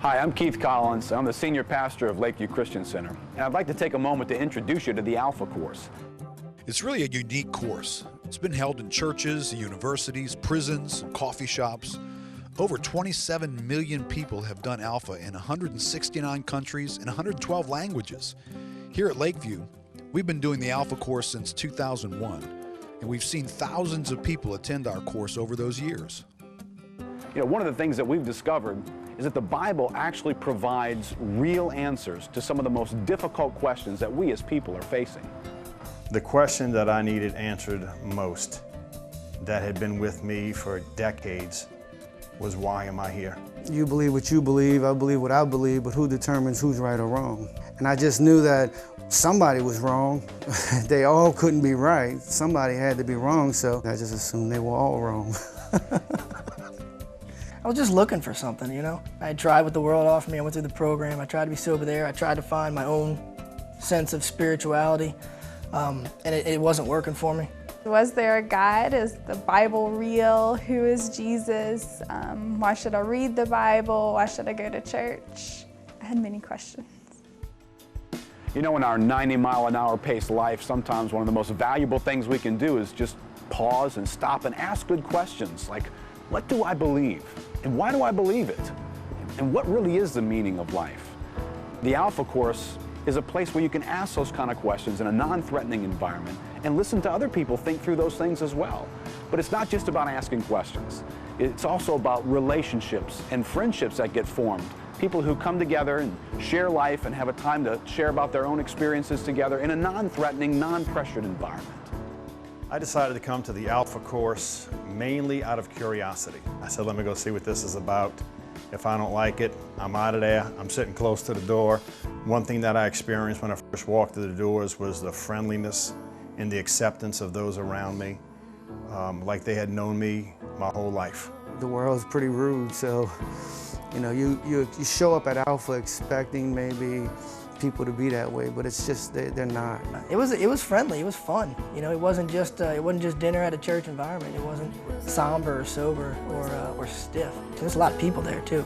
Hi, I'm Keith Collins. I'm the senior pastor of Lakeview Christian Center, and I'd like to take a moment to introduce you to the Alpha course. It's really a unique course. It's been held in churches, universities, prisons, and coffee shops. Over 27 million people have done Alpha in 169 countries and 112 languages. Here at Lakeview, we've been doing the Alpha course since 2001, and we've seen thousands of people attend our course over those years. You know, one of the things that we've discovered is that the Bible actually provides real answers to some of the most difficult questions that we as people are facing. The question that I needed answered most, that had been with me for decades, was why am I here? You believe what you believe, I believe what I believe, but who determines who's right or wrong? And I just knew that somebody was wrong. They all couldn't be right. Somebody had to be wrong, so I just assumed they were all wrong. I was just looking for something, you know? I tried what the world offered me. I went through the program. I tried to be sober there. I tried to find my own sense of spirituality, and it wasn't working for me. Was there a God? Is the Bible real? Who is Jesus? Why should I read the Bible? Why should I go to church? I had many questions. You know, in our 90-mile-an-hour paced life, sometimes one of the most valuable things we can do is just pause and stop and ask good questions like, what do I believe? And why do I believe it? And what really is the meaning of life? The Alpha course is a place where you can ask those kind of questions in a non-threatening environment and listen to other people think through those things as well. But it's not just about asking questions. It's also about relationships and friendships that get formed. People who come together and share life and have a time to share about their own experiences together in a non-threatening, non-pressured environment. I decided to come to the Alpha course mainly out of curiosity. I said, let me go see what this is about. If I don't like it, I'm out of there. I'm sitting close to the door. One thing that I experienced when I first walked through the doors was the friendliness and the acceptance of those around me, like they had known me my whole life. The world's pretty rude, so you know, you show up at Alpha expecting maybe people to be that way, but it's just they're not. It was friendly. It was fun. You know, it wasn't just dinner at a church environment. It wasn't somber or sober or stiff. There's a lot of people there too.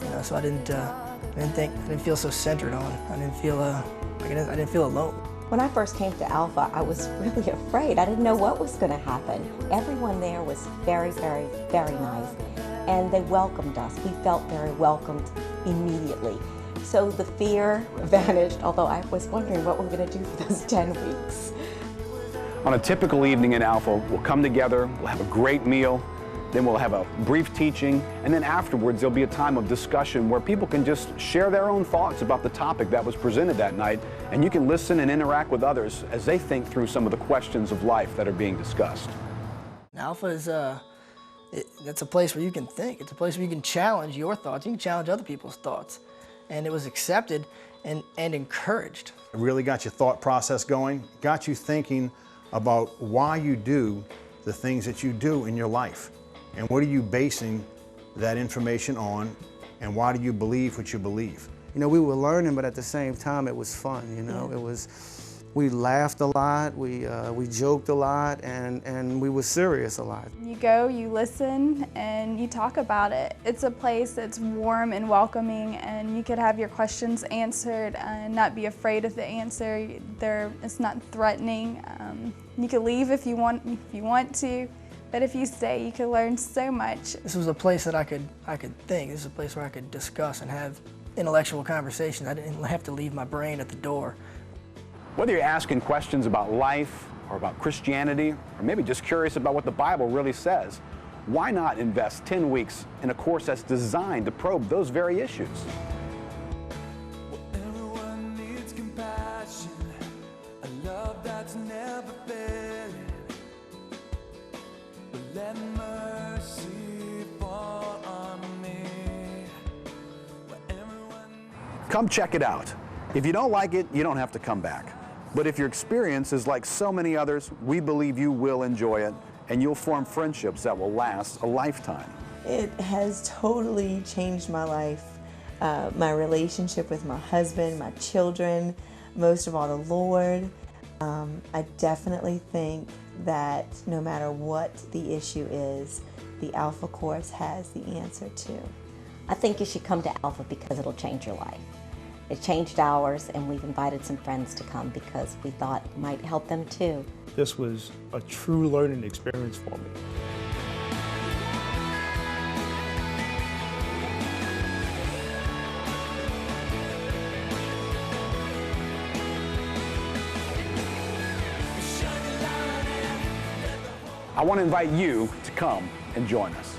You know, so I didn't feel so centered on. I didn't feel alone. When I first came to Alpha, I was really afraid. I didn't know what was going to happen. Everyone there was very, very, very nice, and they welcomed us. We felt very welcomed immediately. So the fear vanished, although I was wondering what we're going to do for those 10 weeks. On a typical evening in Alpha, we'll come together, we'll have a great meal, then we'll have a brief teaching, and then afterwards there'll be a time of discussion where people can just share their own thoughts about the topic that was presented that night, and you can listen and interact with others as they think through some of the questions of life that are being discussed. Alpha is that's a place where you can think. It's a place where you can challenge your thoughts. You can challenge other people's thoughts. And it was accepted and encouraged. It really got your thought process going, got you thinking about why you do the things that you do in your life. And what are you basing that information on, and why do you believe what you believe? You know, we were learning, but at the same time, it was fun, you know. Yeah. We laughed a lot, we joked a lot, and we were serious a lot. You go, you listen, and you talk about it. It's a place that's warm and welcoming, and you could have your questions answered and not be afraid of the answer. It's not threatening. You can leave if you want to, but if you stay, you can learn so much. This was a place that I could think. This is a place where I could discuss and have intellectual conversations. I didn't have to leave my brain at the door. Whether you're asking questions about life or about Christianity, or maybe just curious about what the Bible really says, why not invest 10 weeks in a course that's designed to probe those very issues? Everyone needs compassion, a love that's never fading. But let mercy fall on me. Come check it out. If you don't like it, you don't have to come back. But if your experience is like so many others, we believe you will enjoy it, and you'll form friendships that will last a lifetime. It has totally changed my life, my relationship with my husband, my children, most of all the Lord. I definitely think that no matter what the issue is, the Alpha course has the answer to. I think you should come to Alpha because it'll change your life. It changed ours, and we've invited some friends to come because we thought it might help them too. This was a true learning experience for me. I want to invite you to come and join us.